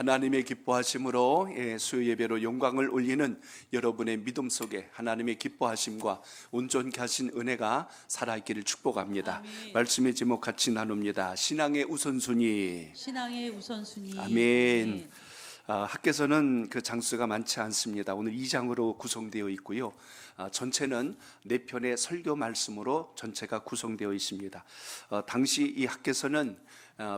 하나님의 기뻐하심으로 수요 예배로 영광을 올리는 여러분의 믿음 속에 하나님의 기뻐하심과 온전케 하신 은혜가 살아있기를 축복합니다. 아멘. 말씀의 제목 같이 나눕니다. 신앙의 우선순위. 신앙의 우선순위. 아멘. 학교에서는 그 장수가 많지 않습니다. 오늘 2장으로 구성되어 있고요. 전체는 4편의 설교 말씀으로 전체가 구성되어 있습니다. 당시 이 학교에서는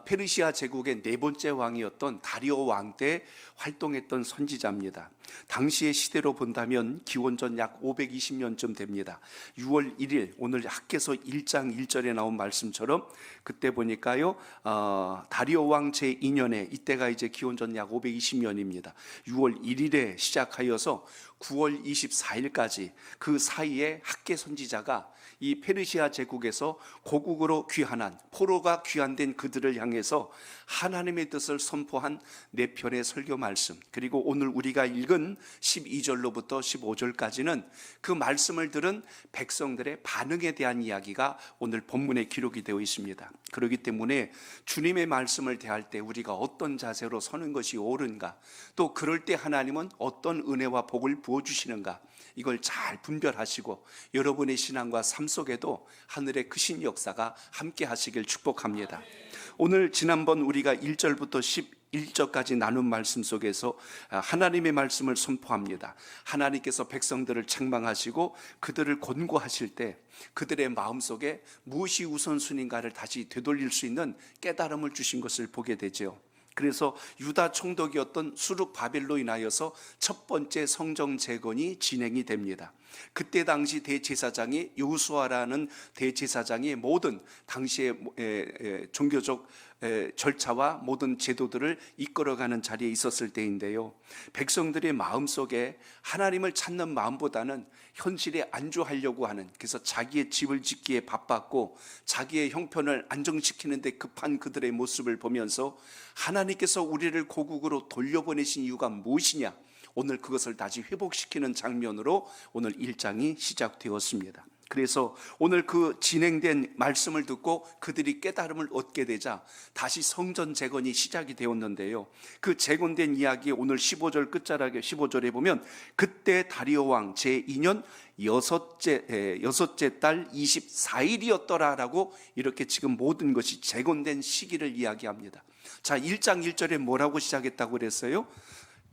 페르시아 제국의 4번째 왕이었던 다리오 왕 때 활동했던 선지자입니다. 당시의 시대로 본다면 기원전 약 520년쯤 됩니다. 6월 1일 오늘 학개서 1장 1절에 나온 말씀처럼 그때 보니까요 다리오 왕 제2년에 이때가 이제 기원전 약 520년입니다. 6월 1일에 시작하여서 9월 24일까지 그 사이에 학개 선지자가 이 페르시아 제국에서 고국으로 귀환한 포로가 귀환된 그들을 향해서 하나님의 뜻을 선포한 4편의 설교 말씀, 그리고 오늘 우리가 읽은 12절로부터 15절까지는 그 말씀을 들은 백성들의 반응에 대한 이야기가 오늘 본문에 기록이 되어 있습니다. 그렇기 때문에 주님의 말씀을 대할 때 우리가 어떤 자세로 서는 것이 옳은가, 또 그럴 때 하나님은 어떤 은혜와 복을 부어주시는가, 이걸 잘 분별하시고 여러분의 신앙과 삶 속에도 하늘의 크신 역사가 함께 하시길 축복합니다. 오늘 지난번 우리가 1절부터 11절까지 나눈 말씀 속에서 하나님의 말씀을 선포합니다. 하나님께서 백성들을 책망하시고 그들을 권고하실 때 그들의 마음속에 무엇이 우선순위인가를 다시 되돌릴 수 있는 깨달음을 주신 것을 보게 되죠. 그래서 유다 총독이었던 수르바벨로 인하여서 첫 번째 성정 재건이 진행이 됩니다. 그때 당시 대제사장이 여호수아라는 대제사장이 모든 당시의 종교적 절차와 모든 제도들을 이끌어가는 자리에 있었을 때인데요, 백성들의 마음속에 하나님을 찾는 마음보다는 현실에 안주하려고 하는, 그래서 자기의 집을 짓기에 바빴고 자기의 형편을 안정시키는 데 급한 그들의 모습을 보면서 하나님께서 우리를 고국으로 돌려보내신 이유가 무엇이냐, 오늘 그것을 다시 회복시키는 장면으로 오늘 1장이 시작되었습니다. 그래서 오늘 그 진행된 말씀을 듣고 그들이 깨달음을 얻게 되자 다시 성전 재건이 시작이 되었는데요, 그 재건된 이야기 오늘 15절 끝자락에 15절에 보면 그때 다리오 왕 제2년 여섯째 달 24일이었더라라고 이렇게 지금 모든 것이 재건된 시기를 이야기합니다. 자, 1장 1절에 뭐라고 시작했다고 그랬어요?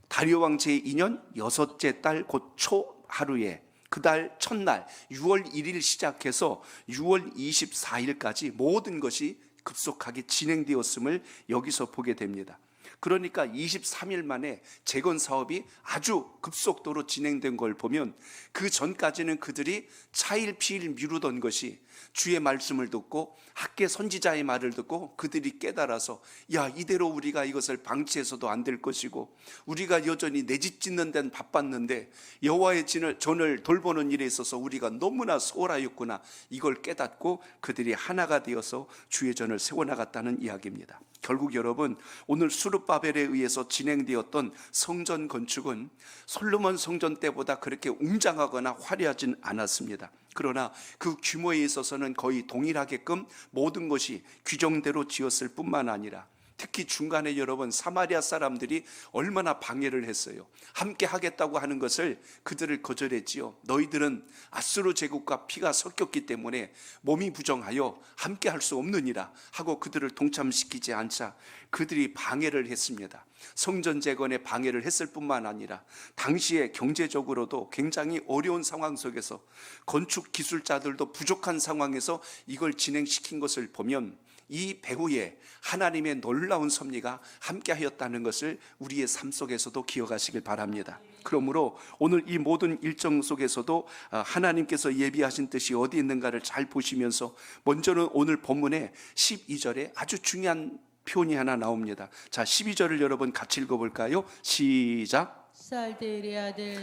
다리오 왕 제2년 여섯째 달 곧 초 하루에 그 달 첫날 6월 1일 시작해서 6월 24일까지 모든 것이 급속하게 진행되었음을 여기서 보게 됩니다. 그러니까 23일 만에 재건 사업이 아주 급속도로 진행된 걸 보면 그 전까지는 그들이 차일피일 미루던 것이 주의 말씀을 듣고 학개 선지자의 말을 듣고 그들이 깨달아서 야, 이대로 우리가 이것을 방치해서도 안 될 것이고 우리가 여전히 내 집 짓는 데는 바빴는데 여호와의 전을 돌보는 일에 있어서 우리가 너무나 소홀하였구나, 이걸 깨닫고 그들이 하나가 되어서 주의 전을 세워나갔다는 이야기입니다. 결국 여러분, 오늘 수르바벨에 의해서 진행되었던 성전 건축은 솔로몬 성전 때보다 그렇게 웅장하거나 화려하진 않았습니다. 그러나 그 규모에 있어서는 거의 동일하게끔 모든 것이 규정대로 지었을 뿐만 아니라 특히 중간에 여러분 사마리아 사람들이 얼마나 방해를 했어요. 함께 하겠다고 하는 것을 그들을 거절했지요. 너희들은 아수르 제국과 피가 섞였기 때문에 몸이 부정하여 함께 할 수 없느니라 하고 그들을 동참시키지 않자 그들이 방해를 했습니다. 성전 재건에 방해를 했을 뿐만 아니라 당시에 경제적으로도 굉장히 어려운 상황 속에서 건축 기술자들도 부족한 상황에서 이걸 진행시킨 것을 보면 이 배후에 하나님의 놀라운 섭리가 함께하였다는 것을 우리의 삶 속에서도 기억하시길 바랍니다. 그러므로 오늘 이 모든 일정 속에서도 하나님께서 예비하신 뜻이 어디 있는가를 잘 보시면서 먼저는 오늘 본문의 12절에 아주 중요한 표현이 하나 나옵니다. 자, 12절을 여러분 같이 읽어볼까요? 시작.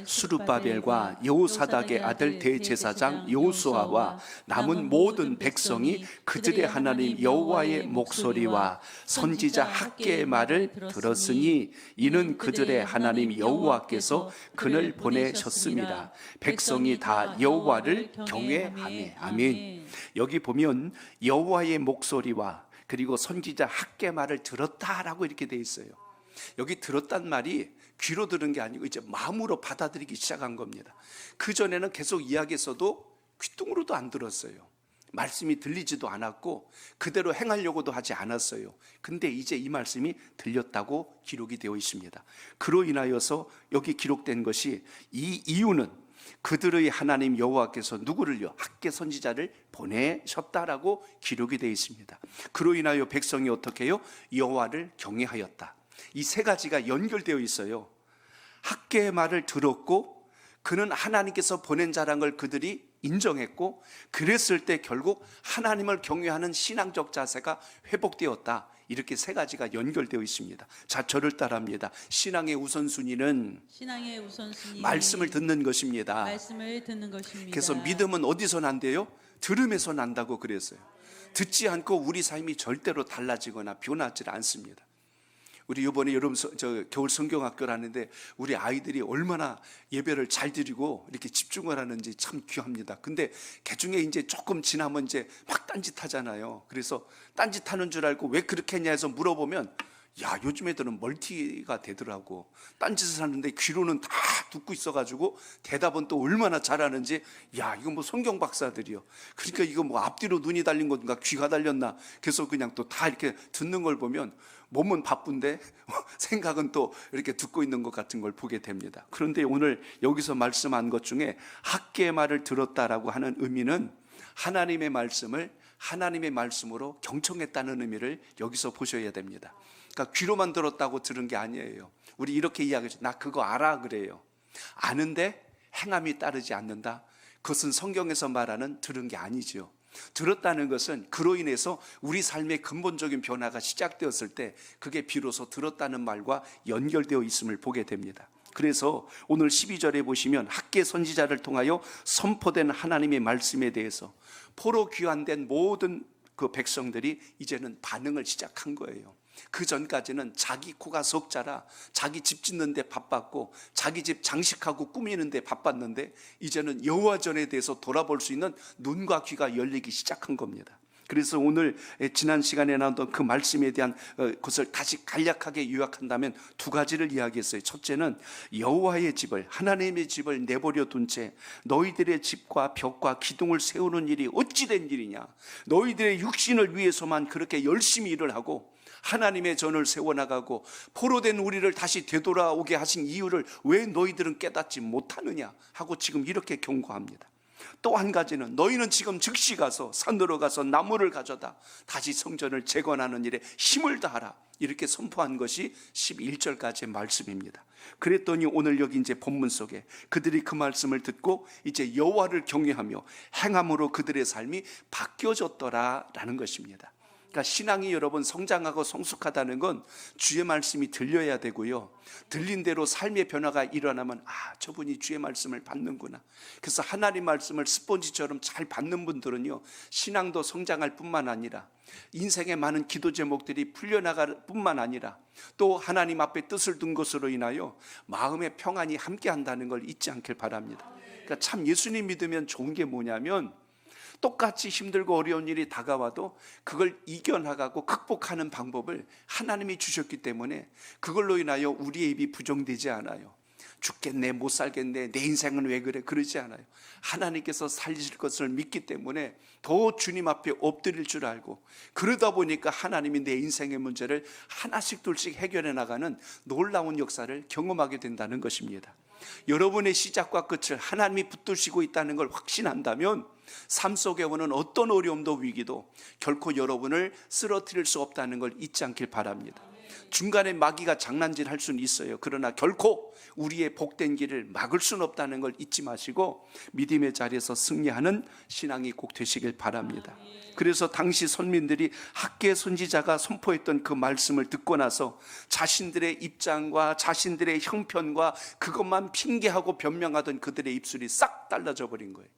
수르바벨과 여호사닥의 아들 대제사장 여호수아와 남은 모든 백성이 그들의 하나님 여호와의 목소리와 선지자 학개의 말을 들었으니 이는 그들의 하나님 여호와께서 그를 보내셨습니다. 백성이 다 여호와를 경외하매. 아멘. 여기 보면 여호와의 목소리와 그리고 선지자 학개 말을 들었다라고 이렇게 돼 있어요. 여기 들었단 말이 귀로 들은 게 아니고 이제 마음으로 받아들이기 시작한 겁니다. 그전에는 계속 이야기했어도 귓등으로도 안 들었어요. 말씀이 들리지도 않았고 그대로 행하려고도 하지 않았어요. 근데 이제 이 말씀이 들렸다고 기록이 되어 있습니다. 그로 인하여서 여기 기록된 것이, 이 이유는 그들의 하나님 여호와께서 누구를요? 학개 선지자를 보내셨다라고 기록이 되어 있습니다. 그로 인하여 백성이 어떻게 해요? 여호와를 경외하였다. 이 세 가지가 연결되어 있어요. 학개의 말을 들었고 그는 하나님께서 보낸 자란 걸 그들이 인정했고, 그랬을 때 결국 하나님을 경외하는 신앙적 자세가 회복되었다. 이렇게 세 가지가 연결되어 있습니다. 자, 저를 따라합니다. 신앙의 우선순위는 말씀을 듣는 것입니다. 그래서 믿음은 어디서 난대요? 들음에서 난다고 그랬어요. 듣지 않고 우리 삶이 절대로 달라지거나 변하지 않습니다. 우리 이번에 겨울 성경학교를 하는데 우리 아이들이 얼마나 예배를 잘 드리고 이렇게 집중을 하는지 참 귀합니다. 근데 개중에 이제 조금 지나면 이제 막 딴짓하잖아요. 그래서 딴짓하는 줄 알고 왜 그렇게 했냐 해서 물어보면, 야, 요즘 애들은 멀티가 되더라고. 딴짓을 하는데 귀로는 다 듣고 있어가지고 대답은 또 얼마나 잘하는지, 야, 이거 뭐 성경 박사들이요. 그러니까 이거 뭐 앞뒤로 눈이 달린 건가 귀가 달렸나. 그래서 그냥 또 다 이렇게 듣는 걸 보면 몸은 바쁜데 생각은 또 이렇게 듣고 있는 것 같은 걸 보게 됩니다. 그런데 오늘 여기서 말씀한 것 중에 학개의 말을 들었다라고 하는 의미는 하나님의 말씀을 하나님의 말씀으로 경청했다는 의미를 여기서 보셔야 됩니다. 그러니까 귀로만 들었다고 들은 게 아니에요. 우리 이렇게 이야기하죠. 나 그거 알아 그래요. 아는데 행함이 따르지 않는다. 그것은 성경에서 말하는 들은 게 아니죠. 들었다는 것은 그로 인해서 우리 삶의 근본적인 변화가 시작되었을 때 그게 비로소 들었다는 말과 연결되어 있음을 보게 됩니다. 그래서 오늘 12절에 보시면 학개 선지자를 통하여 선포된 하나님의 말씀에 대해서 포로 귀환된 모든 그 백성들이 이제는 반응을 시작한 거예요. 그 전까지는 자기 코가 석자라 자기 집 짓는 데 바빴고 자기 집 장식하고 꾸미는 데 바빴는데 이제는 여호와 전에 대해서 돌아볼 수 있는 눈과 귀가 열리기 시작한 겁니다. 그래서 오늘 지난 시간에 나왔던 그 말씀에 대한 것을 다시 간략하게 요약한다면 두 가지를 이야기했어요. 첫째는 여호와의 집을, 하나님의 집을 내버려 둔 채 너희들의 집과 벽과 기둥을 세우는 일이 어찌된 일이냐. 너희들의 육신을 위해서만 그렇게 열심히 일을 하고 하나님의 전을 세워나가고 포로된 우리를 다시 되돌아오게 하신 이유를 왜 너희들은 깨닫지 못하느냐 하고 지금 이렇게 경고합니다. 또 한 가지는 너희는 지금 즉시 가서 산으로 가서 나무를 가져다 다시 성전을 재건하는 일에 힘을 다하라. 이렇게 선포한 것이 11절까지의 말씀입니다. 그랬더니 오늘 여기 이제 본문 속에 그들이 그 말씀을 듣고 이제 여호와를 경외하며 행함으로 그들의 삶이 바뀌어졌더라라는 것입니다. 그러니까 신앙이 여러분 성장하고 성숙하다는 건 주의 말씀이 들려야 되고요, 들린 대로 삶의 변화가 일어나면 저분이 주의 말씀을 받는구나. 그래서 하나님 말씀을 스폰지처럼 잘 받는 분들은요 신앙도 성장할 뿐만 아니라 인생의 많은 기도 제목들이 풀려나갈 뿐만 아니라 또 하나님 앞에 뜻을 둔 것으로 인하여 마음의 평안이 함께한다는 걸 잊지 않길 바랍니다. 그러니까 참 예수님 믿으면 좋은 게 뭐냐면 똑같이 힘들고 어려운 일이 다가와도 그걸 이겨나가고 극복하는 방법을 하나님이 주셨기 때문에 그걸로 인하여 우리의 입이 부정되지 않아요. 죽겠네, 못 살겠네, 내 인생은 왜 그래, 그러지 않아요. 하나님께서 살리실 것을 믿기 때문에 더 주님 앞에 엎드릴 줄 알고, 그러다 보니까 하나님이 내 인생의 문제를 하나씩 둘씩 해결해 나가는 놀라운 역사를 경험하게 된다는 것입니다. 여러분의 시작과 끝을 하나님이 붙드시고 있다는 걸 확신한다면 삶 속에 오는 어떤 어려움도 위기도 결코 여러분을 쓰러뜨릴 수 없다는 걸 잊지 않길 바랍니다. 중간에 마귀가 장난질 할 수는 있어요. 그러나 결코 우리의 복된 길을 막을 수는 없다는 걸 잊지 마시고 믿음의 자리에서 승리하는 신앙이 꼭 되시길 바랍니다. 그래서 당시 선민들이 학개 선지자가 선포했던 그 말씀을 듣고 나서 자신들의 입장과 자신들의 형편과 그것만 핑계하고 변명하던 그들의 입술이 싹 달라져 버린 거예요.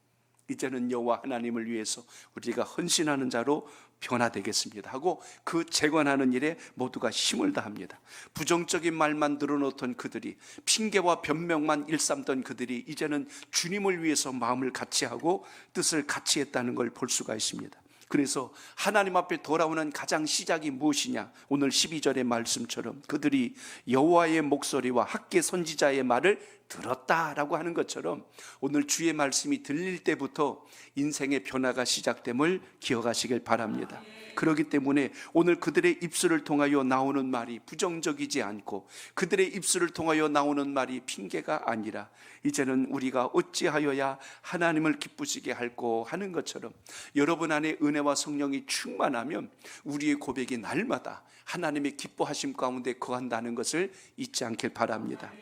이제는 여호와 하나님을 위해서 우리가 헌신하는 자로 변화되겠습니다 하고 그 재건하는 일에 모두가 힘을 다합니다. 부정적인 말만 늘어놓던 그들이, 핑계와 변명만 일삼던 그들이 이제는 주님을 위해서 마음을 같이 하고 뜻을 같이 했다는 걸 볼 수가 있습니다. 그래서 하나님 앞에 돌아오는 가장 시작이 무엇이냐? 오늘 12절의 말씀처럼 그들이 여호와의 목소리와 학개 선지자의 말을 들었다라고 하는 것처럼 오늘 주의 말씀이 들릴 때부터 인생의 변화가 시작됨을 기억하시길 바랍니다. 그렇기 때문에 오늘 그들의 입술을 통하여 나오는 말이 부정적이지 않고 그들의 입술을 통하여 나오는 말이 핑계가 아니라 이제는 우리가 어찌하여야 하나님을 기쁘시게 할꼬 하는 것처럼 여러분 안에 은혜와 성령이 충만하면 우리의 고백이 날마다 하나님의 기뻐하심 가운데 거한다는 것을 잊지 않길 바랍니다.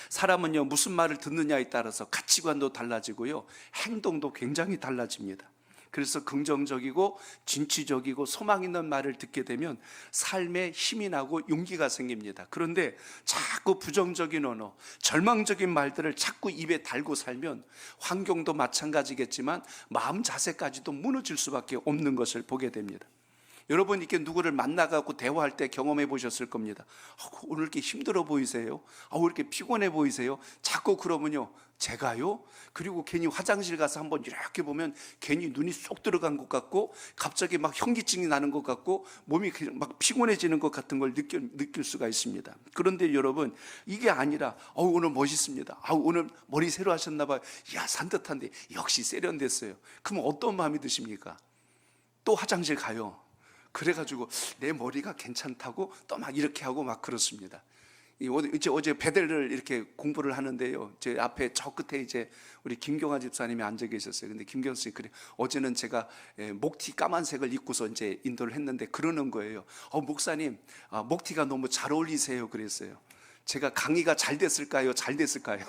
사람은요, 무슨 말을 듣느냐에 따라서 가치관도 달라지고요, 행동도 굉장히 달라집니다. 그래서 긍정적이고 진취적이고 소망 있는 말을 듣게 되면 삶에 힘이 나고 용기가 생깁니다. 그런데 자꾸 부정적인 언어, 절망적인 말들을 자꾸 입에 달고 살면 환경도 마찬가지겠지만 마음 자세까지도 무너질 수밖에 없는 것을 보게 됩니다. 여러분 이렇게 누구를 만나갖고 대화할 때 경험해 보셨을 겁니다. 오늘 이렇게 힘들어 보이세요? 왜 이렇게 피곤해 보이세요? 자꾸 그러면요, 제가요? 그리고 괜히 화장실 가서 한번 이렇게 보면 괜히 눈이 쏙 들어간 것 같고 갑자기 막 현기증이 나는 것 같고 몸이 막 피곤해지는 것 같은 걸 느낄 수가 있습니다. 그런데 여러분 이게 아니라 오늘 멋있습니다. 오늘 머리 새로 하셨나 봐요. 야, 산뜻한데 역시 세련됐어요. 그럼 어떤 마음이 드십니까? 또 화장실 가요. 그래가지고 내 머리가 괜찮다고 또 막 이렇게 하고 막 그렇습니다. 어제 베델을 이렇게 공부를 하는데요, 제 앞에 저 끝에 이제 우리 김경화 집사님이 앉아 계셨어요. 근데 김경화 선생님, 그래, 어제는 제가 목티 까만색을 입고서 이제 인도를 했는데 그러는 거예요. 목사님, 목티가 너무 잘 어울리세요. 그랬어요. 제가 강의가 잘 됐을까요? 잘 됐을까요?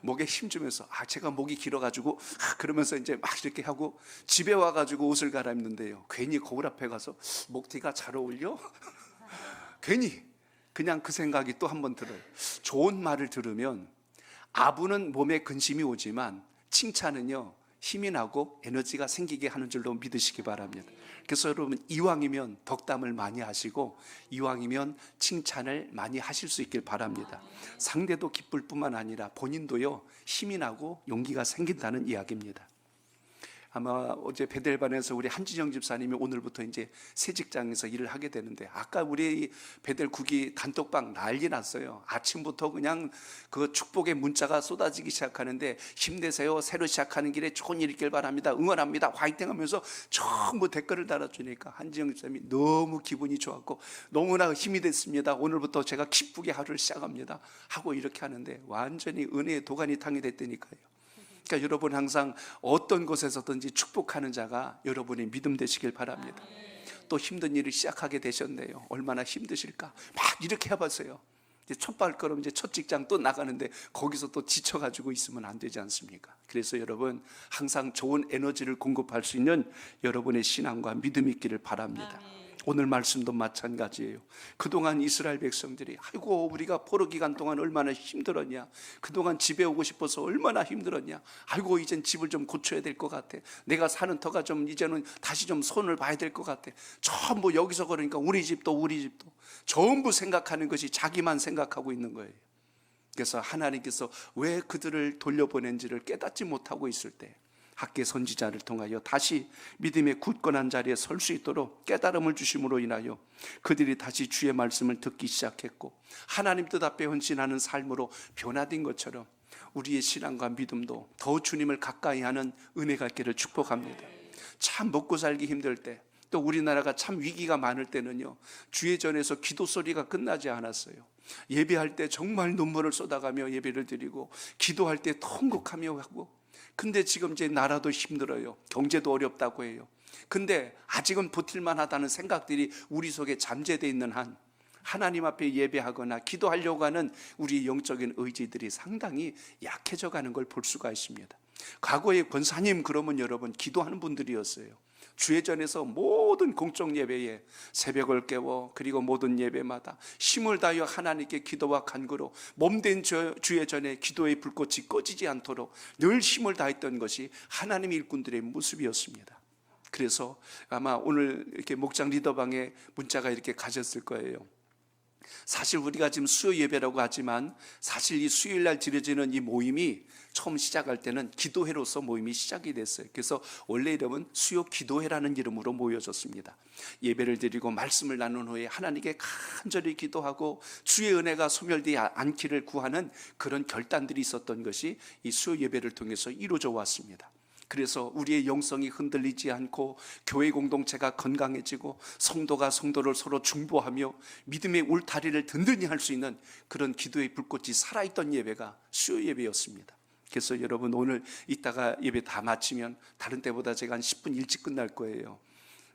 목에 힘 주면서 제가 목이 길어가지고 그러면서 이제 막 이렇게 하고 집에 와가지고 옷을 갈아입는데요, 괜히 거울 앞에 가서 목티가 잘 어울려? 괜히 그냥 그 생각이 또 한 번 들어요. 좋은 말을 들으면 아부는 몸에 근심이 오지만 칭찬은요 힘이 나고 에너지가 생기게 하는 줄로 믿으시기 바랍니다. 그래서 여러분 이왕이면 덕담을 많이 하시고 이왕이면 칭찬을 많이 하실 수 있길 바랍니다. 상대도 기쁠 뿐만 아니라 본인도요 힘이 나고 용기가 생긴다는 이야기입니다. 아마 어제 베델반에서 우리 한진영 집사님이 오늘부터 이제 새 직장에서 일을 하게 되는데 아까 우리 베델 국이 단톡방 난리 났어요. 아침부터 그냥 그 축복의 문자가 쏟아지기 시작하는데 힘내세요. 새로 시작하는 길에 좋은 일 있길 바랍니다. 응원합니다. 화이팅 하면서 전부 댓글을 달아주니까 한진영 집사님이 너무 기분이 좋았고 너무나 힘이 됐습니다. 오늘부터 제가 기쁘게 하루를 시작합니다. 하고 이렇게 하는데 완전히 은혜의 도가니탕이 됐다니까요. 그러니까 여러분 항상 어떤 곳에서든지 축복하는 자가 여러분의 믿음 되시길 바랍니다. 또 힘든 일을 시작하게 되셨네요. 얼마나 힘드실까? 막 이렇게 해봤어요. 이제 첫 발걸음, 이제 첫 직장 또 나가는데 거기서 또 지쳐가지고 있으면 안 되지 않습니까? 그래서 여러분 항상 좋은 에너지를 공급할 수 있는 여러분의 신앙과 믿음이 있기를 바랍니다. 오늘 말씀도 마찬가지예요. 그동안 이스라엘 백성들이 우리가 포로 기간 동안 얼마나 힘들었냐, 그동안 집에 오고 싶어서 얼마나 힘들었냐, 이젠 집을 좀 고쳐야 될 것 같아, 내가 사는 터가 좀 이제는 다시 좀 손을 봐야 될 것 같아. 전부 여기서 그러니까 우리 집도 전부 생각하는 것이 자기만 생각하고 있는 거예요. 그래서 하나님께서 왜 그들을 돌려보낸지를 깨닫지 못하고 있을 때 학개 선지자를 통하여 다시 믿음의 굳건한 자리에 설 수 있도록 깨달음을 주심으로 인하여 그들이 다시 주의 말씀을 듣기 시작했고 하나님 뜻 앞에 헌신하는 삶으로 변화된 것처럼 우리의 신앙과 믿음도 더 주님을 가까이 하는 은혜가 있기를 축복합니다. 참 먹고 살기 힘들 때, 또 우리나라가 참 위기가 많을 때는요, 주의 전에서 기도 소리가 끝나지 않았어요. 예배할 때 정말 눈물을 쏟아가며 예배를 드리고 기도할 때 통곡하며 하고, 근데 지금 이제 나라도 힘들어요. 경제도 어렵다고 해요. 근데 아직은 버틸만 하다는 생각들이 우리 속에 잠재되어 있는 한 하나님 앞에 예배하거나 기도하려고 하는 우리 영적인 의지들이 상당히 약해져 가는 걸 볼 수가 있습니다. 과거에 권사님 그러면 여러분 기도하는 분들이었어요. 주의 전에서 모든 공적 예배에 새벽을 깨워 그리고 모든 예배마다 힘을 다하여 하나님께 기도와 간구로 몸된 주의 전에 기도의 불꽃이 꺼지지 않도록 늘 힘을 다했던 것이 하나님의 일꾼들의 모습이었습니다. 그래서 아마 오늘 이렇게 목장 리더방에 문자가 이렇게 가셨을 거예요. 사실 우리가 지금 수요 예배라고 하지만 사실 이 수요일 날 드려지는 이 모임이 처음 시작할 때는 기도회로서 모임이 시작이 됐어요. 그래서 원래 이름은 수요 기도회라는 이름으로 모여졌습니다. 예배를 드리고 말씀을 나눈 후에 하나님께 간절히 기도하고 주의 은혜가 소멸되지 않기를 구하는 그런 결단들이 있었던 것이 이 수요 예배를 통해서 이루어져 왔습니다. 그래서 우리의 영성이 흔들리지 않고 교회 공동체가 건강해지고 성도가 성도를 서로 중보하며 믿음의 울타리를 든든히 할 수 있는 그런 기도의 불꽃이 살아있던 예배가 수요 예배였습니다. 그래서 여러분 오늘 이따가 예배 다 마치면 다른 때보다 제가 한 10분 일찍 끝날 거예요.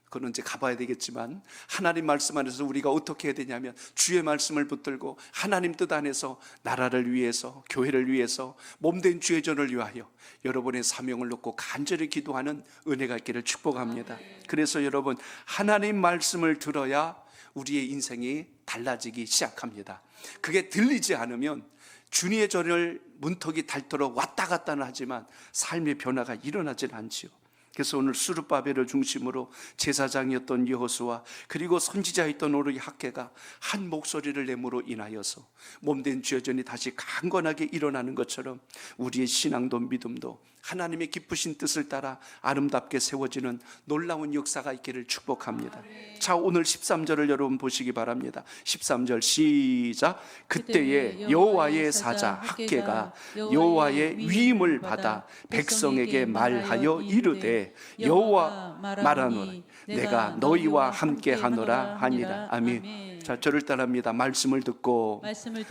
그건 이제 가봐야 되겠지만 하나님 말씀 안에서 우리가 어떻게 해야 되냐면 주의 말씀을 붙들고 하나님 뜻 안에서 나라를 위해서 교회를 위해서 몸된 주의 전을 위하여 여러분의 사명을 놓고 간절히 기도하는 은혜가 있기를 축복합니다. 그래서 여러분 하나님 말씀을 들어야 우리의 인생이 달라지기 시작합니다. 그게 들리지 않으면 주님의 전을 문턱이 닳도록 왔다 갔다는 하지만 삶의 변화가 일어나질 않지요. 그래서 오늘 수르바벨을 중심으로 제사장이었던 여호수아 그리고 선지자였던 오르기 학개가 한 목소리를 내므로 인하여서 몸된 죄전이 다시 강건하게 일어나는 것처럼 우리의 신앙도 믿음도 하나님의 기쁘신 뜻을 따라 아름답게 세워지는 놀라운 역사가 있기를 축복합니다. 자, 오늘 13절을 여러분 보시기 바랍니다. 13절 시작. 그때에 여호와의 사자 학개가 여호와의 위임을 받아 백성에게 말하여 이르되 여호와 말하노라 내가 너희와 함께 하노라 하니라. 아멘. 자, 저를 따라합니다. 말씀을 듣고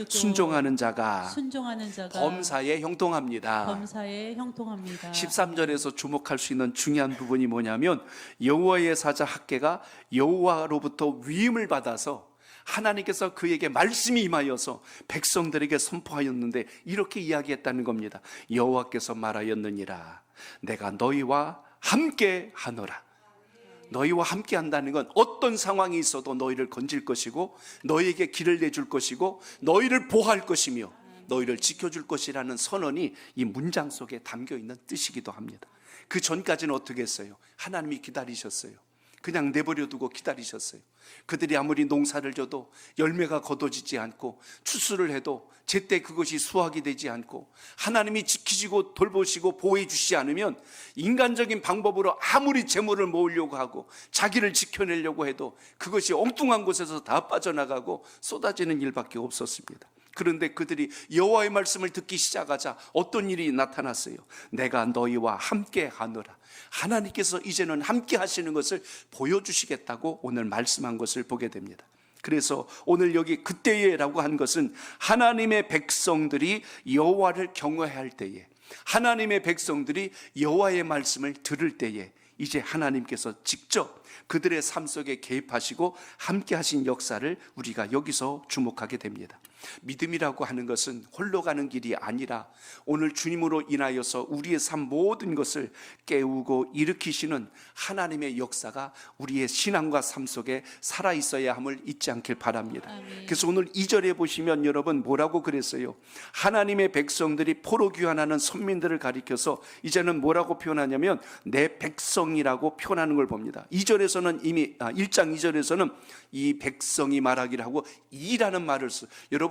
순종하는 자가 범사에 형통합니다. 13절에서 주목할 수 있는 중요한 부분이 뭐냐면 여호와의 사자 학개가 여호와로부터 위임을 받아서 하나님께서 그에게 말씀이 임하여서 백성들에게 선포하였는데 이렇게 이야기했다는 겁니다. 여호와께서 말하였느니라 내가 너희와 함께 하노라. 너희와 함께 한다는 건 어떤 상황이 있어도 너희를 건질 것이고 너희에게 길을 내줄 것이고 너희를 보호할 것이며 너희를 지켜줄 것이라는 선언이 이 문장 속에 담겨있는 뜻이기도 합니다. 그 전까지는 어떻게 했어요? 하나님이 기다리셨어요. 그냥 내버려두고 기다리셨어요. 그들이 아무리 농사를 져도 열매가 거둬지지 않고 추수를 해도 제때 그것이 수확이 되지 않고 하나님이 지키시고 돌보시고 보호해 주시지 않으면 인간적인 방법으로 아무리 재물을 모으려고 하고 자기를 지켜내려고 해도 그것이 엉뚱한 곳에서 다 빠져나가고 쏟아지는 일밖에 없었습니다. 그런데 그들이 여호와의 말씀을 듣기 시작하자 어떤 일이 나타났어요? 내가 너희와 함께 하노라. 하나님께서 이제는 함께 하시는 것을 보여주시겠다고 오늘 말씀한 것을 보게 됩니다. 그래서 오늘 여기 그때에라고 한 것은 하나님의 백성들이 여호와를 경외할 때에, 하나님의 백성들이 여호와의 말씀을 들을 때에 이제 하나님께서 직접 그들의 삶 속에 개입하시고 함께 하신 역사를 우리가 여기서 주목하게 됩니다. 믿음이라고 하는 것은 홀로 가는 길이 아니라 오늘 주님으로 인하여서 우리의 삶 모든 것을 깨우고 일으키시는 하나님의 역사가 우리의 신앙과 삶 속에 살아있어야 함을 잊지 않길 바랍니다. 그래서 오늘 2절에 보시면 여러분 뭐라고 그랬어요? 하나님의 백성들이 포로 귀환하는 선민들을 가리켜서 이제는 뭐라고 표현하냐면 내 백성이라고 표현하는 걸 봅니다. 2절에서는 이미 1장 2절에서는 이 백성이 말하기를 하고 이라는 말을 써요. 여러분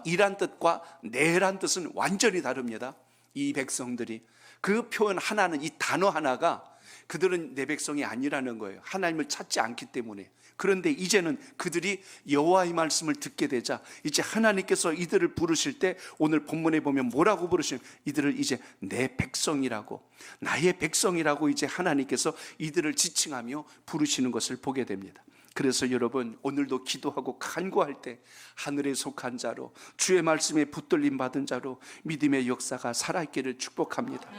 이란 뜻과 내란 뜻은 완전히 다릅니다. 이 백성들이 그 표현 하나는 이 단어 하나가 그들은 내 백성이 아니라는 거예요. 하나님을 찾지 않기 때문에. 그런데 이제는 그들이 여호와의 말씀을 듣게 되자 이제 하나님께서 이들을 부르실 때 오늘 본문에 보면 뭐라고 부르시면 이들을 이제 내 백성이라고 나의 백성이라고 이제 하나님께서 이들을 지칭하며 부르시는 것을 보게 됩니다. 그래서 여러분 오늘도 기도하고 간구할 때 하늘에 속한 자로 주의 말씀에 붙들림 받은 자로 믿음의 역사가 살아있기를 축복합니다.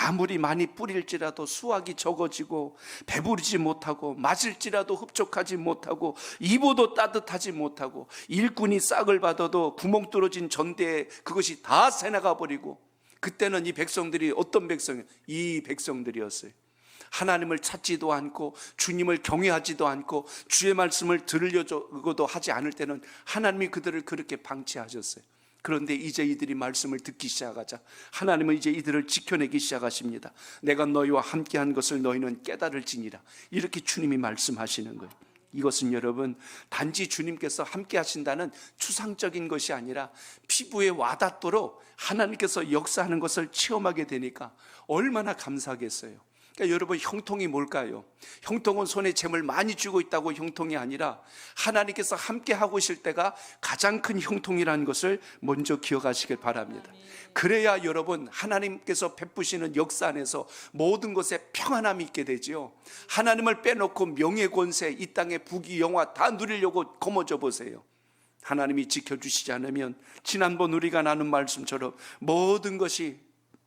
아무리 많이 뿌릴지라도 수확이 적어지고 배부르지 못하고 맞을지라도 흡족하지 못하고 입어도 따뜻하지 못하고 일꾼이 싹을 받아도 구멍 뚫어진 전대에 그것이 다 새나가 버리고 그때는 이 백성들이 어떤 백성이에요? 이 백성들이었어요. 하나님을 찾지도 않고 주님을 경외하지도 않고 주의 말씀을 들으려고도 하지 않을 때는 하나님이 그들을 그렇게 방치하셨어요. 그런데 이제 이들이 말씀을 듣기 시작하자 하나님은 이제 이들을 지켜내기 시작하십니다. 내가 너희와 함께한 것을 너희는 깨달을지니라. 이렇게 주님이 말씀하시는 거예요. 이것은 여러분 단지 주님께서 함께 하신다는 추상적인 것이 아니라 피부에 와닿도록 하나님께서 역사하는 것을 체험하게 되니까 얼마나 감사하겠어요. 그러니까 여러분, 형통이 뭘까요? 형통은 손에 잼을 많이 쥐고 있다고 형통이 아니라 하나님께서 함께 하고 계실 때가 가장 큰 형통이라는 것을 먼저 기억하시길 바랍니다. 그래야 여러분, 하나님께서 베푸시는 역사 안에서 모든 것에 평안함이 있게 되지요. 하나님을 빼놓고 명예 권세, 이 땅의 부귀 영화 다 누리려고 거머져 보세요. 하나님이 지켜주시지 않으면 지난번 우리가 나눈 말씀처럼 모든 것이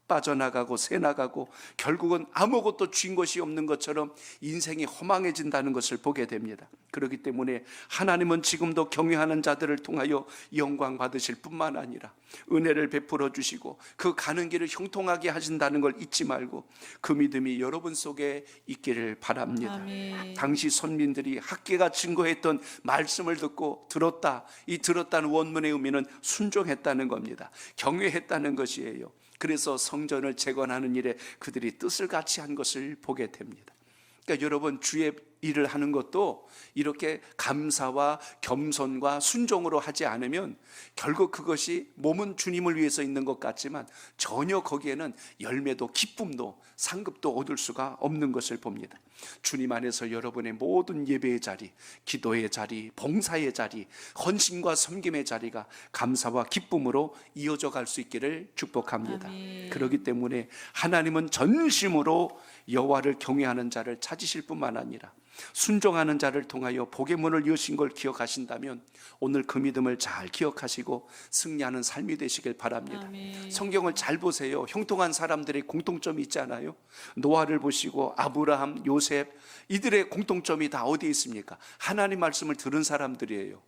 빠져나가고 새나가고 결국은 아무것도 쥔 것이 없는 것처럼 인생이 허망해진다는 것을 보게 됩니다. 그렇기 때문에 하나님은 지금도 경외하는 자들을 통하여 영광 받으실 뿐만 아니라 은혜를 베풀어 주시고 그 가는 길을 형통하게 하신다는 걸 잊지 말고 그 믿음이 여러분 속에 있기를 바랍니다. 아멘. 당시 선민들이 학개가 증거했던 말씀을 듣고 들었다. 이 들었다는 원문의 의미는 순종했다는 겁니다. 경외했다는 것이에요. 그래서 성전을 재건하는 일에 그들이 뜻을 같이 한 것을 보게 됩니다. 그러니까 여러분, 주의 일을 하는 것도 이렇게 감사와 겸손과 순종으로 하지 않으면 결국 그것이 몸은 주님을 위해서 있는 것 같지만 전혀 거기에는 열매도 기쁨도 상급도 얻을 수가 없는 것을 봅니다. 주님 안에서 여러분의 모든 예배의 자리, 기도의 자리, 봉사의 자리, 헌신과 섬김의 자리가 감사와 기쁨으로 이어져 갈 수 있기를 축복합니다. 아멘. 그렇기 때문에 하나님은 전심으로 여호와를 경외하는 자를 찾으실 뿐만 아니라 순종하는 자를 통하여 복의 문을 여신 걸 기억하신다면 오늘 그 믿음을 잘 기억하시고 승리하는 삶이 되시길 바랍니다. 아멘. 성경을 잘 보세요. 형통한 사람들의 공통점이 있잖아요. 노아를 보시고 아브라함, 요셉, 이들의 공통점이 다 어디에 있습니까? 하나님 말씀을 들은 사람들이에요.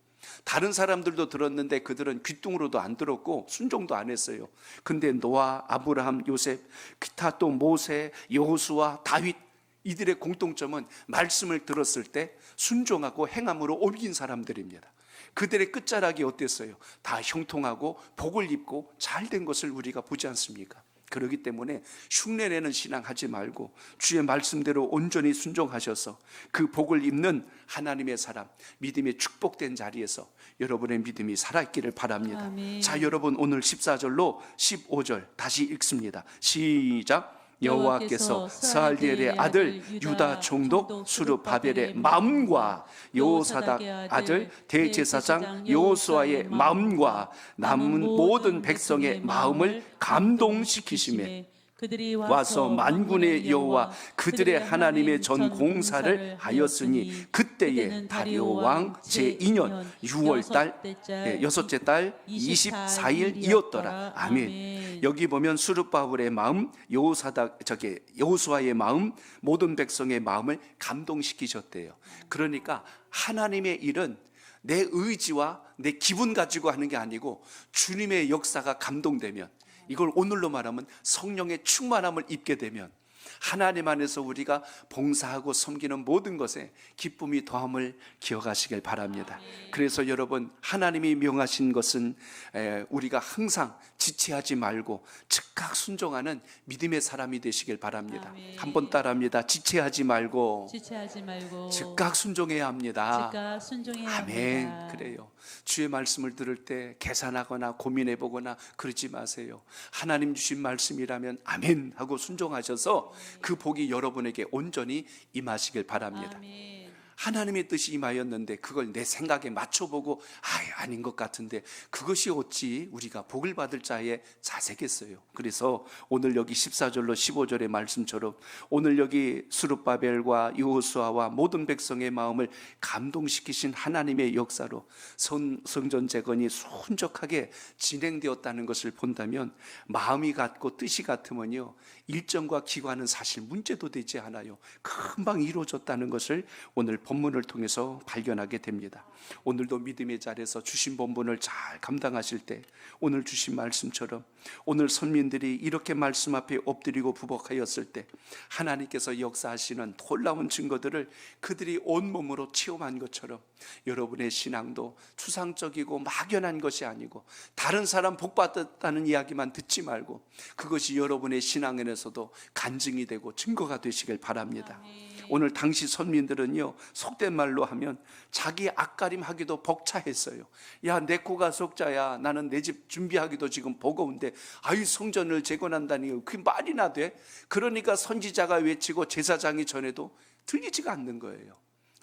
다른 사람들도 들었는데 그들은 귀뚱으로도 안 들었고 순종도 안 했어요. 근데 노아, 아브라함, 요셉, 기타 또 모세, 여호수아, 다윗, 이들의 공통점은 말씀을 들었을 때 순종하고 행함으로 옮긴 사람들입니다. 그들의 끝자락이 어땠어요? 다 형통하고 복을 입고 잘된 것을 우리가 보지 않습니까? 그렇기 때문에 흉내내는 신앙 하지 말고 주의 말씀대로 온전히 순종하셔서 그 복을 입는 하나님의 사람, 믿음의 축복된 자리에서 여러분의 믿음이 살아있기를 바랍니다. 아멘. 자, 여러분, 오늘 14절로 15절 다시 읽습니다. 시작. 여호와께서 스알디엘의 아들 유다 총독 수르바벨의 마음과 여호사닥 아들 대제사장 여호수아의 마음과 남은 모든 백성의 마음을 감동시키심에 와서 만군의 여호와 그들의 하나님의 전 공사를 하였으니 그때에 다리오 왕 제2년 6월달 여섯째 달 24일이었더라. 아멘. 여기 보면 수르바벨의 마음, 여호수아의 마음, 모든 백성의 마음을 감동시키셨대요. 그러니까 하나님의 일은 내 의지와 내 기분 가지고 하는 게 아니고 주님의 역사가 감동되면, 이걸 오늘로 말하면 성령의 충만함을 입게 되면 하나님 안에서 우리가 봉사하고 섬기는 모든 것에 기쁨이 더함을 기억하시길 바랍니다. 그래서 여러분, 하나님이 명하신 것은 우리가 항상 지체하지 말고 즉각 순종하는 믿음의 사람이 되시길 바랍니다. 한번 따라합니다. 지체하지 말고 즉각 순종해야 합니다. 즉각 순종해야 아멘. 합니다. 그래요. 주의 말씀을 들을 때 계산하거나 고민해보거나 그러지 마세요. 하나님 주신 말씀이라면 아멘 하고 순종하셔서 그 복이 여러분에게 온전히 임하시길 바랍니다. 아멘. 하나님의 뜻이 임하였는데 그걸 내 생각에 맞춰보고 아닌 것 같은데 그것이 어찌 우리가 복을 받을 자의 자세겠어요. 그래서 오늘 여기 14절로 15절의 말씀처럼 오늘 여기 수르바벨과 여호수아와 모든 백성의 마음을 감동시키신 하나님의 역사로 성전 재건이 순적하게 진행되었다는 것을 본다면 마음이 같고 뜻이 같으면요, 일정과 기관은 사실 문제도 되지 않아요. 금방 이루어졌다는 것을 오늘 본문을 통해서 발견하게 됩니다. 오늘도 믿음의 자리에서 주신 본분을 잘 감당하실 때 오늘 주신 말씀처럼 오늘 선민들이 이렇게 말씀 앞에 엎드리고 부복하였을 때 하나님께서 역사하시는 놀라운 증거들을 그들이 온몸으로 체험한 것처럼 여러분의 신앙도 추상적이고 막연한 것이 아니고 다른 사람 복 받았다는 이야기만 듣지 말고 그것이 여러분의 신앙에서도 간증이 되고 증거가 되시길 바랍니다. 오늘 당시 선민들은요, 속된 말로 하면 자기 앞가림하기도 벅차했어요. 야, 내 코가 속자야. 나는 내 집 준비하기도 지금 버거운데 아유, 성전을 재건한다니 그게 말이나 돼? 그러니까 선지자가 외치고 제사장이 전해도 들리지가 않는 거예요.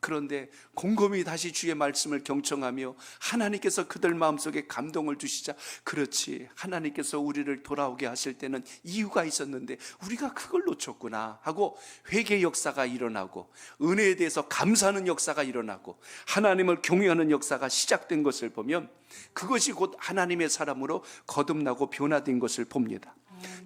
그런데 곰곰이 다시 주의 말씀을 경청하며 하나님께서 그들 마음속에 감동을 주시자, 그렇지, 하나님께서 우리를 돌아오게 하실 때는 이유가 있었는데 우리가 그걸 놓쳤구나 하고 회개 역사가 일어나고, 은혜에 대해서 감사하는 역사가 일어나고, 하나님을 경외하는 역사가 시작된 것을 보면 그것이 곧 하나님의 사람으로 거듭나고 변화된 것을 봅니다.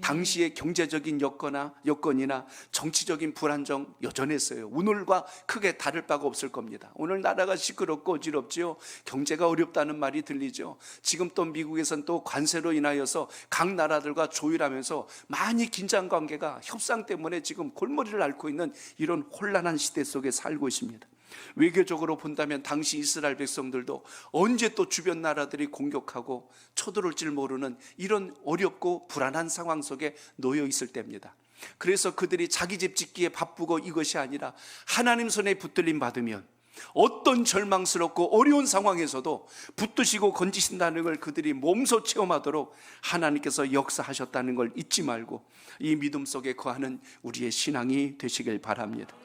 당시의 경제적인 여건이나 정치적인 불안정 여전했어요. 오늘과 크게 다를 바가 없을 겁니다. 오늘 나라가 시끄럽고 어지럽지요. 경제가 어렵다는 말이 들리죠. 지금 또 미국에서는 또 관세로 인하여서 각 나라들과 조율하면서 많이 긴장 관계가 협상 때문에 지금 골머리를 앓고 있는 이런 혼란한 시대 속에 살고 있습니다. 외교적으로 본다면 당시 이스라엘 백성들도 언제 또 주변 나라들이 공격하고 쳐들어올지 모르는 이런 어렵고 불안한 상황 속에 놓여 있을 때입니다. 그래서 그들이 자기 집 짓기에 바쁘고 이것이 아니라 하나님 손에 붙들림 받으면 어떤 절망스럽고 어려운 상황에서도 붙드시고 건지신다는 걸 그들이 몸소 체험하도록 하나님께서 역사하셨다는 걸 잊지 말고 이 믿음 속에 거하는 우리의 신앙이 되시길 바랍니다.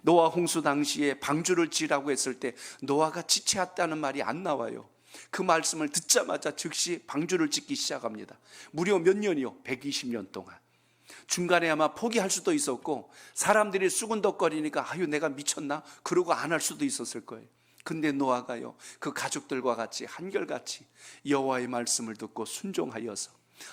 노아 홍수 당시에 방주를 지으라고 했을 때 노아가 지체했다는 말이 안 나와요. 그 말씀을 듣자마자 즉시 방주를 짓기 시작합니다. 무려 몇 년이요? 120년 동안. 중간에 아마 포기할 수도 있었고 사람들이 수군덕거리니까 아유 내가 미쳤나? 그러고 안 할 수도 있었을 거예요. 근데 노아가요, 그 가족들과 같이 한결같이 여호와의 말씀을 듣고 순종하여서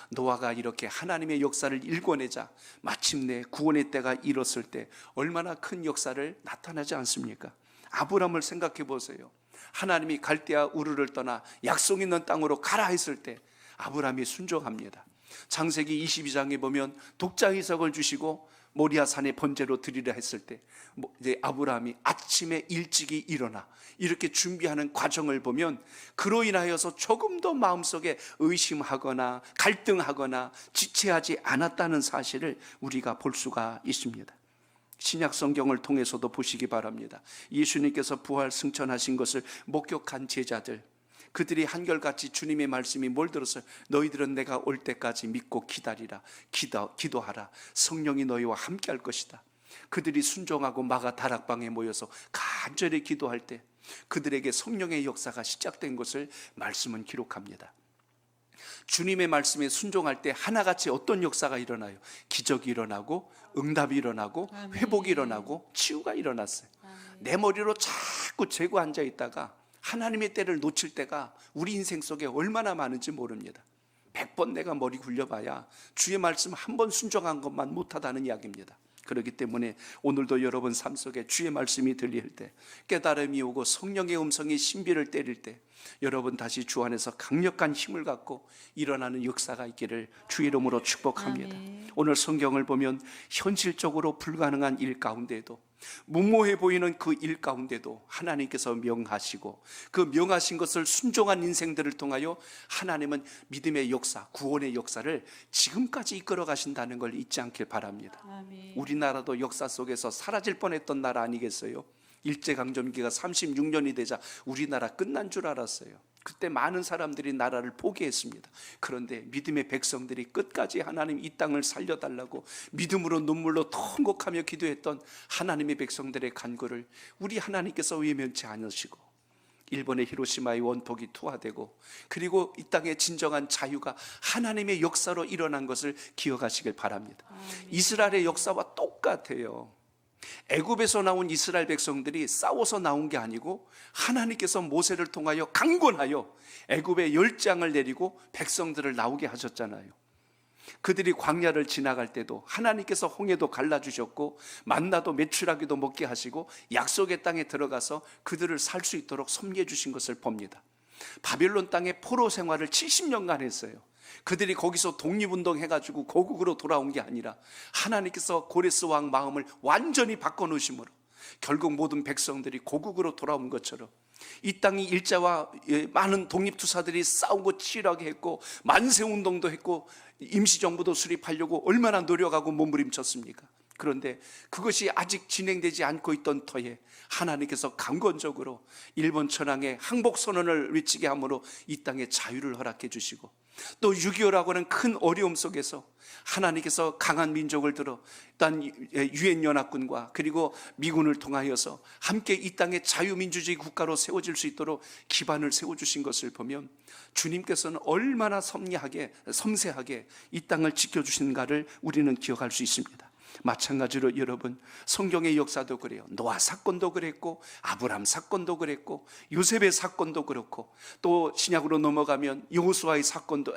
노아가 이렇게 하나님의 역사를 일궈내자 마침내 구원의 때가 이뤘을 때 얼마나 큰 역사를 나타나지 않습니까? 아브라함을 생각해 보세요. 하나님이 갈대아 우르를 떠나 약속 있는 땅으로 가라 했을 때 아브라함이 순종합니다. 창세기 22장에 보면 독자 이삭을 주시고 모리아 산에 번제로 드리라 했을 때 이제 아브라함이 아침에 일찍이 일어나 이렇게 준비하는 과정을 보면 그로 인하여서 조금 더 마음속에 의심하거나 갈등하거나 지체하지 않았다는 사실을 우리가 볼 수가 있습니다. 신약 성경을 통해서도 보시기 바랍니다. 예수님께서 부활 승천하신 것을 목격한 제자들, 그들이 한결같이 주님의 말씀이 뭘 들었어요? 너희들은 내가 올 때까지 믿고 기다리라, 기도하라, 성령이 너희와 함께 할 것이다. 그들이 순종하고 마가 다락방에 모여서 간절히 기도할 때 그들에게 성령의 역사가 시작된 것을 말씀은 기록합니다. 주님의 말씀에 순종할 때 하나같이 어떤 역사가 일어나요? 기적이 일어나고 응답이 일어나고 회복이 일어나고 치유가 일어났어요. 내 머리로 자꾸 재고 앉아 있다가 하나님의 때를 놓칠 때가 우리 인생 속에 얼마나 많은지 모릅니다. 100번 내가 머리 굴려봐야 주의 말씀 한 번 순종한 것만 못하다는 이야기입니다. 그렇기 때문에 오늘도 여러분 삶 속에 주의 말씀이 들릴 때, 깨달음이 오고 성령의 음성이 신비를 때릴 때 여러분 다시 주 안에서 강력한 힘을 갖고 일어나는 역사가 있기를 주의 이름으로 축복합니다. 아멘. 오늘 성경을 보면 현실적으로 불가능한 일 가운데도, 무모해 보이는 그 일 가운데도 하나님께서 명하시고 그 명하신 것을 순종한 인생들을 통하여 하나님은 믿음의 역사, 구원의 역사를 지금까지 이끌어 가신다는 걸 잊지 않길 바랍니다. 아멘. 우리나라도 역사 속에서 사라질 뻔했던 나라 아니겠어요? 일제강점기가 36년이 되자 우리나라 끝난 줄 알았어요. 그때 많은 사람들이 나라를 포기했습니다. 그런데 믿음의 백성들이 끝까지 하나님 이 땅을 살려달라고 믿음으로 눈물로 통곡하며 기도했던 하나님의 백성들의 간구를 우리 하나님께서 외면치 않으시고 일본의 히로시마의 원폭이 투하되고 그리고 이 땅의 진정한 자유가 하나님의 역사로 일어난 것을 기억하시길 바랍니다. 이스라엘의 역사와 똑같아요. 애굽에서 나온 이스라엘 백성들이 싸워서 나온 게 아니고 하나님께서 모세를 통하여 강권하여 애굽의 열장을 내리고 백성들을 나오게 하셨잖아요. 그들이 광야를 지나갈 때도 하나님께서 홍해도 갈라주셨고 만나도 메추라기도 먹게 하시고 약속의 땅에 들어가서 그들을 살 수 있도록 섬겨주신 것을 봅니다. 바벨론 땅에 포로 생활을 70년간 했어요. 그들이 거기서 독립운동 해가지고 고국으로 돌아온 게 아니라 하나님께서 고레스 왕 마음을 완전히 바꿔놓으심으로 결국 모든 백성들이 고국으로 돌아온 것처럼 이 땅이 일자와 많은 독립투사들이 싸우고 치열하게 했고 만세운동도 했고 임시정부도 수립하려고 얼마나 노력하고 몸부림쳤습니까? 그런데 그것이 아직 진행되지 않고 있던 터에 하나님께서 강권적으로 일본 천황의 항복 선언을 외치게 함으로 이 땅에 자유를 허락해 주시고, 또 6.25라고 하는 큰 어려움 속에서 하나님께서 강한 민족을 들어 일단 유엔연합군과 그리고 미군을 통하여서 함께 이 땅에 자유민주주의 국가로 세워질 수 있도록 기반을 세워주신 것을 보면 주님께서는 얼마나 섭리하게 섬세하게 이 땅을 지켜주신가를 우리는 기억할 수 있습니다. 마찬가지로 여러분, 성경의 역사도 그래요. 노아 사건도 그랬고, 아브람 사건도 그랬고, 요셉의 사건도 그렇고, 또 신약으로 넘어가면 여호수아의 사건도,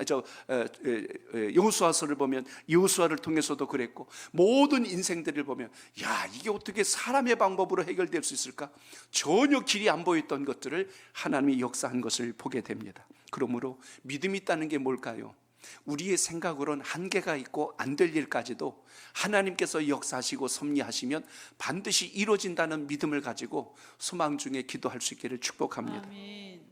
여호수아서를 보면 여호수아를 통해서도 그랬고, 모든 인생들을 보면 야, 이게 어떻게 사람의 방법으로 해결될 수 있을까? 전혀 길이 안 보였던 것들을 하나님이 역사한 것을 보게 됩니다. 그러므로 믿음이 있다는 게 뭘까요? 우리의 생각으로는 한계가 있고 안 될 일까지도 하나님께서 역사하시고 섭리하시면 반드시 이루어진다는 믿음을 가지고 소망 중에 기도할 수 있기를 축복합니다. 아멘.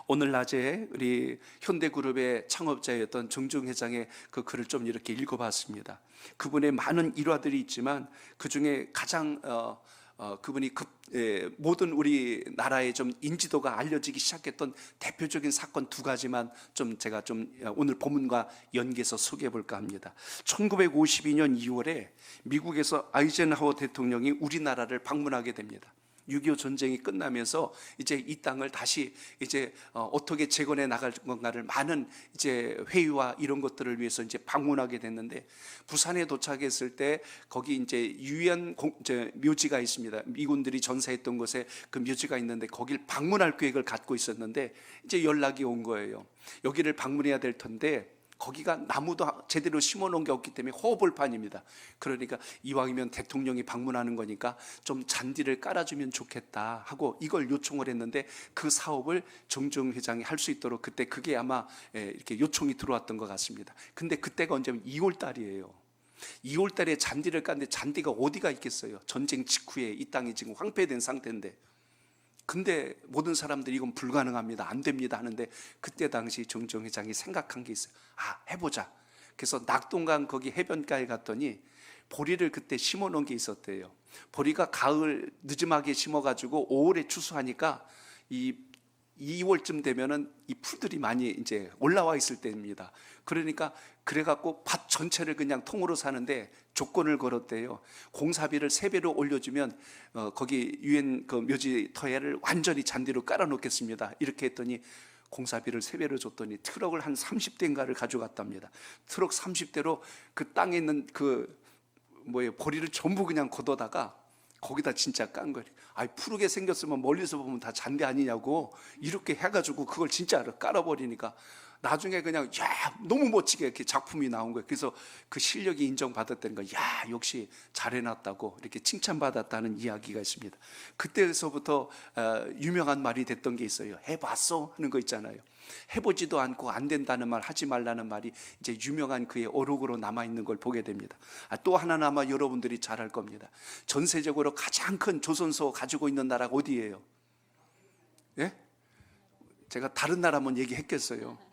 오늘 낮에 우리 현대그룹의 창업자였던 정중 회장의 그 글을 좀 이렇게 읽어봤습니다. 그분의 많은 일화들이 있지만 그 중에 가장 그분이 모든 우리나라의 좀 인지도가 알려지기 시작했던 대표적인 사건 두 가지만 제가 오늘 본문과 연계해서 소개해 볼까 합니다. 1952년 2월에 미국에서 아이젠하워 대통령이 우리나라를 방문하게 됩니다. 6.25 전쟁이 끝나면서 이제 이 땅을 다시 이제 어떻게 재건해 나갈 건가를 많은 이제 회의와 이런 것들을 위해서 이제 방문하게 됐는데, 부산에 도착했을 때 거기 이제 유엔 묘지가 있습니다. 미군들이 전사했던 곳에 그 묘지가 있는데 거길 방문할 계획을 갖고 있었는데 이제 연락이 온 거예요. 여기를 방문해야 될 텐데 거기가 나무도 제대로 심어놓은 게 없기 때문에 허벌판입니다. 그러니까 이왕이면 대통령이 방문하는 거니까 좀 잔디를 깔아주면 좋겠다 하고 이걸 요청을 했는데, 그 사업을 정중 회장이 할 수 있도록 그때 그게 아마 이렇게 요청이 들어왔던 것 같습니다. 근데 그때가 언제면 2월 달이에요. 2월 달에 잔디를 깠는데 잔디가 어디가 있겠어요? 전쟁 직후에 이 땅이 지금 황폐된 상태인데. 근데 모든 사람들이 이건 불가능합니다, 안 됩니다 하는데, 그때 당시 정중 회장이 생각한 게 있어요. 해보자. 그래서 낙동강 거기 해변가에 갔더니 보리를 그때 심어 놓은 게 있었대요. 보리가 가을 늦음하게 심어가지고 5월에 추수하니까 이 2월쯤 되면은 이 풀들이 많이 이제 올라와 있을 때입니다. 그러니까 그래갖고 밭 전체를 그냥 통으로 사는데 조건을 걸었대요. 공사비를 3배로 올려주면 거기 유엔 그 묘지 터야를 완전히 잔디로 깔아놓겠습니다. 이렇게 했더니 공사비를 3배로 줬더니 트럭을 한 30대인가를 가져갔답니다. 트럭 30대로 그 땅에 있는 보리를 전부 그냥 걷어다가 거기다 진짜 깐 거예요. 푸르게 생겼으면 멀리서 보면 다 잔디 아니냐고 이렇게 해가지고 그걸 진짜 깔아버리니까 나중에 그냥 너무 멋지게 이렇게 작품이 나온 거예요. 그래서 그 실력이 인정받았다는 거, 역시 잘해놨다고 이렇게 칭찬받았다는 이야기가 있습니다. 그때서부터 유명한 말이 됐던 게 있어요. 해봤어? 하는 거 있잖아요. 해보지도 않고 안 된다는 말, 하지 말라는 말이 이제 유명한 그의 어록으로 남아있는 걸 보게 됩니다. 또 하나는 아마 여러분들이 잘 알 겁니다. 전 세적으로 가장 큰 조선소 가지고 있는 나라가 어디예요? 예? 제가 다른 나라면 얘기했겠어요.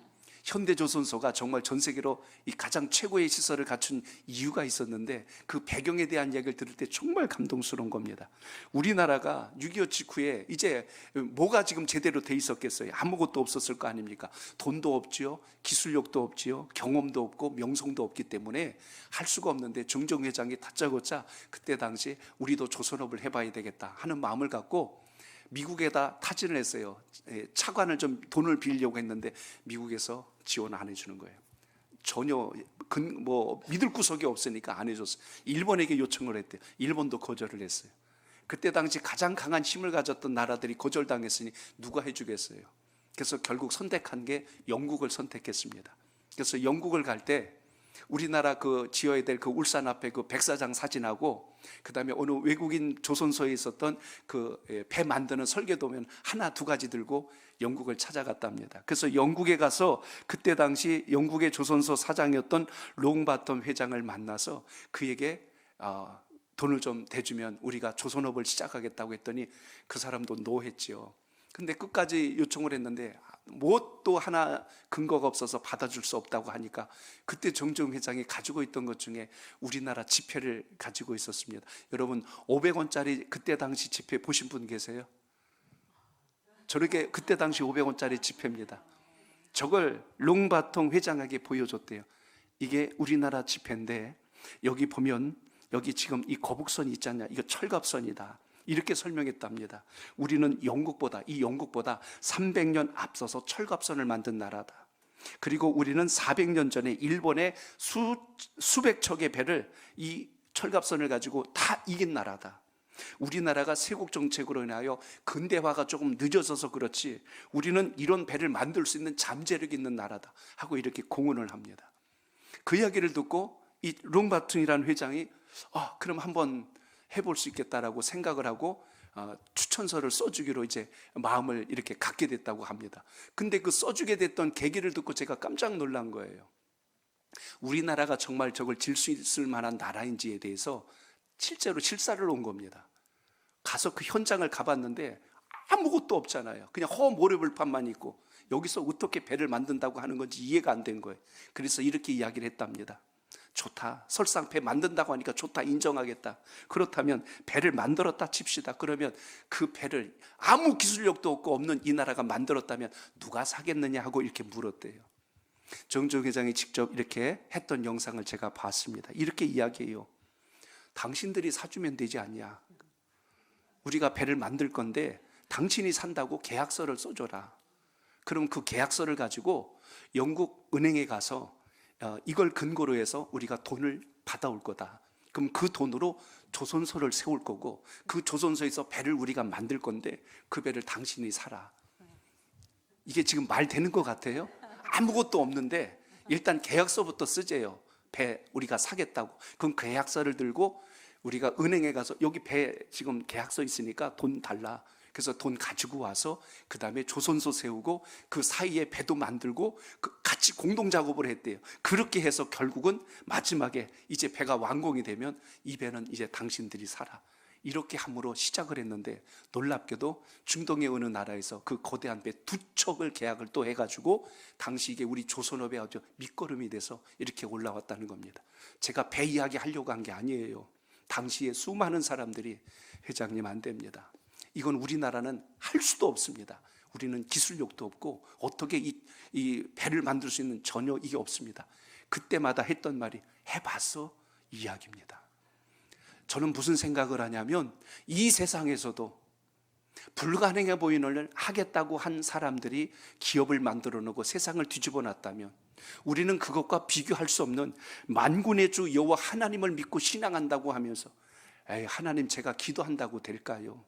현대조선소가 정말 전 세계로 이 가장 최고의 시설을 갖춘 이유가 있었는데, 그 배경에 대한 이야기를 들을 때 정말 감동스러운 겁니다. 우리나라가 6.25 직후에 이제 뭐가 지금 제대로 돼 있었겠어요? 아무것도 없었을 거 아닙니까? 돈도 없지요, 기술력도 없지요, 경험도 없고 명성도 없기 때문에 할 수가 없는데, 정정 회장이 다짜고짜 그때 당시 우리도 조선업을 해봐야 되겠다 하는 마음을 갖고 미국에다 타진을 했어요. 차관을 좀 돈을 빌려고 했는데 미국에서 지원 안 해주는 거예요. 전혀 믿을 구석이 없으니까 안 해줬어요. 일본에게 요청을 했대요. 일본도 거절을 했어요. 그때 당시 가장 강한 힘을 가졌던 나라들이 거절당했으니 누가 해주겠어요. 그래서 결국 선택한 게 영국을 선택했습니다. 그래서 영국을 갈 때 우리나라 지어야 될 그 울산 앞에 그 백사장 사진하고, 그 다음에 어느 외국인 조선소에 있었던 배 만드는 설계도면 하나 두 가지 들고 영국을 찾아갔답니다. 그래서 영국에 가서 그때 당시 영국의 조선소 사장이었던 롱바텀 회장을 만나서 그에게 돈을 좀 대주면 우리가 조선업을 시작하겠다고 했더니 그 사람도 노했지요. 근데 끝까지 요청을 했는데 뭐 또 하나 근거가 없어서 받아줄 수 없다고 하니까 그때 정종 회장이 가지고 있던 것 중에 우리나라 지폐를 가지고 있었습니다. 여러분 500원짜리 그때 당시 지폐 보신 분 계세요? 저렇게 그때 당시 500원짜리 지폐입니다. 저걸 롱바통 회장에게 보여줬대요. 이게 우리나라 지폐인데 여기 보면 여기 지금 이 거북선이 있지 않냐, 이거 철갑선이다, 이렇게 설명했답니다. 우리는 이 영국보다 300년 앞서서 철갑선을 만든 나라다. 그리고 우리는 400년 전에 일본의 수백 척의 배를 이 철갑선을 가지고 다 이긴 나라다. 우리나라가 세국 정책으로 인하여 근대화가 조금 늦어져서 그렇지 우리는 이런 배를 만들 수 있는 잠재력이 있는 나라다 하고 이렇게 공언을 합니다. 그 이야기를 듣고 이 롱바튼이라는 회장이 그럼 한번 해볼 수 있겠다라고 생각을 하고 추천서를 써주기로 이제 마음을 이렇게 갖게 됐다고 합니다. 근데 그 써주게 됐던 계기를 듣고 제가 깜짝 놀란 거예요. 우리나라가 정말 저걸 질 수 있을 만한 나라인지에 대해서 실제로 실사를 온 겁니다. 가서 그 현장을 가봤는데 아무것도 없잖아요. 그냥 모래불판만 있고 여기서 어떻게 배를 만든다고 하는 건지 이해가 안 된 거예요. 그래서 이렇게 이야기를 했답니다. 좋다, 설상 배 만든다고 하니까 좋다, 인정하겠다. 그렇다면 배를 만들었다 칩시다. 그러면 그 배를 아무 기술력도 없는 이 나라가 만들었다면 누가 사겠느냐 하고 이렇게 물었대요. 정종 회장이 직접 이렇게 했던 영상을 제가 봤습니다. 이렇게 이야기해요. 당신들이 사주면 되지 않냐, 우리가 배를 만들 건데 당신이 산다고 계약서를 써줘라. 그럼 그 계약서를 가지고 영국 은행에 가서 이걸 근거로 해서 우리가 돈을 받아올 거다. 그럼 그 돈으로 조선소를 세울 거고 그 조선소에서 배를 우리가 만들 건데 그 배를 당신이 사라. 이게 지금 말 되는 것 같아요? 아무것도 없는데 일단 계약서부터 쓰재요. 배 우리가 사겠다고. 그럼 계약서를 들고 우리가 은행에 가서 여기 배 지금 계약서 있으니까 돈 달라. 그래서 돈 가지고 와서 그 다음에 조선소 세우고 그 사이에 배도 만들고 같이 공동 작업을 했대요. 그렇게 해서 결국은 마지막에 이제 배가 완공이 되면 이 배는 이제 당신들이 사라. 이렇게 함으로 시작을 했는데 놀랍게도 중동의 어느 나라에서 그 거대한 배 2척을 계약을 또 해가지고 당시 이게 우리 조선업의 아주 밑거름이 돼서 이렇게 올라왔다는 겁니다. 제가 배 이야기 하려고 한 게 아니에요. 당시에 수많은 사람들이 회장님 안 됩니다. 이건 우리나라는 할 수도 없습니다. 우리는 기술력도 없고 어떻게 이 배를 만들 수 있는 전혀 이게 없습니다. 그때마다 했던 말이 해봤어 이야기입니다. 저는 무슨 생각을 하냐면 이 세상에서도 불가능해 보이는 걸 하겠다고 한 사람들이 기업을 만들어 놓고 세상을 뒤집어 놨다면 우리는 그것과 비교할 수 없는 만군의 주 여호와 하나님을 믿고 신앙한다고 하면서 에이, 하나님 제가 기도한다고 될까요?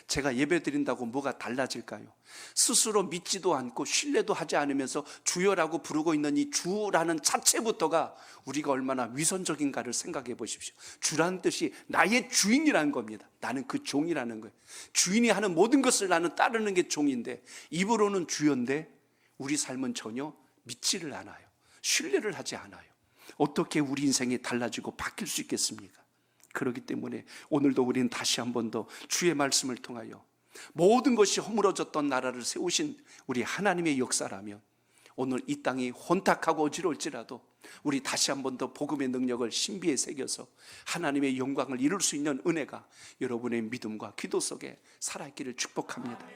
제가 예배 드린다고 뭐가 달라질까요? 스스로 믿지도 않고 신뢰도 하지 않으면서 주여라고 부르고 있는 이 주라는 자체부터가 우리가 얼마나 위선적인가를 생각해 보십시오. 주라는 뜻이 나의 주인이라는 겁니다. 나는 그 종이라는 거예요. 주인이 하는 모든 것을 나는 따르는 게 종인데 입으로는 주여인데 우리 삶은 전혀 믿지를 않아요. 신뢰를 하지 않아요. 어떻게 우리 인생이 달라지고 바뀔 수 있겠습니까? 그렇기 때문에 오늘도 우리는 다시 한 번 더 주의 말씀을 통하여 모든 것이 허물어졌던 나라를 세우신 우리 하나님의 역사라면 오늘 이 땅이 혼탁하고 어지러울지라도 우리 다시 한 번 더 복음의 능력을 신비에 새겨서 하나님의 영광을 이룰 수 있는 은혜가 여러분의 믿음과 기도 속에 살아있기를 축복합니다.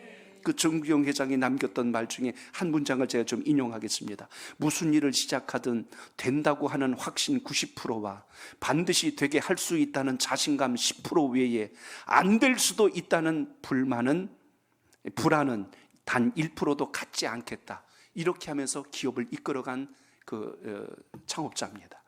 그 정규영 회장이 남겼던 말 중에 한 문장을 제가 좀 인용하겠습니다. 무슨 일을 시작하든 된다고 하는 확신 90%와 반드시 되게 할 수 있다는 자신감 10% 외에 안 될 수도 있다는 불안은 단 1%도 갖지 않겠다. 이렇게 하면서 기업을 이끌어간 창업자입니다.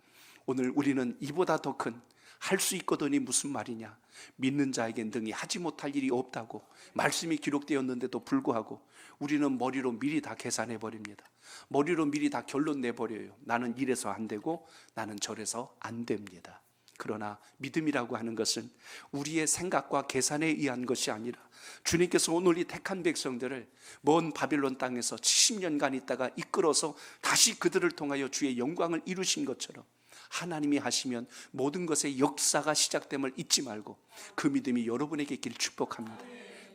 오늘 우리는 이보다 더 큰 할 수 있거든이 무슨 말이냐, 믿는 자에게 능히 하지 못할 일이 없다고 말씀이 기록되었는데도 불구하고 우리는 머리로 미리 다 계산해 버립니다. 머리로 미리 다 결론 내버려요. 나는 이래서 안 되고 나는 저래서 안 됩니다. 그러나 믿음이라고 하는 것은 우리의 생각과 계산에 의한 것이 아니라 주님께서 오늘 이 택한 백성들을 먼 바빌론 땅에서 70년간 있다가 이끌어서 다시 그들을 통하여 주의 영광을 이루신 것처럼 하나님이 하시면 모든 것의 역사가 시작됨을 잊지 말고 그 믿음이 여러분에게 있기를 축복합니다.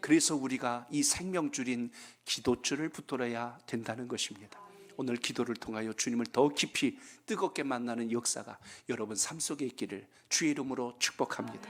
그래서 우리가 이 생명줄인 기도줄을 붙들어야 된다는 것입니다. 오늘 기도를 통하여 주님을 더 깊이 뜨겁게 만나는 역사가 여러분 삶 속에 있기를 주의 이름으로 축복합니다.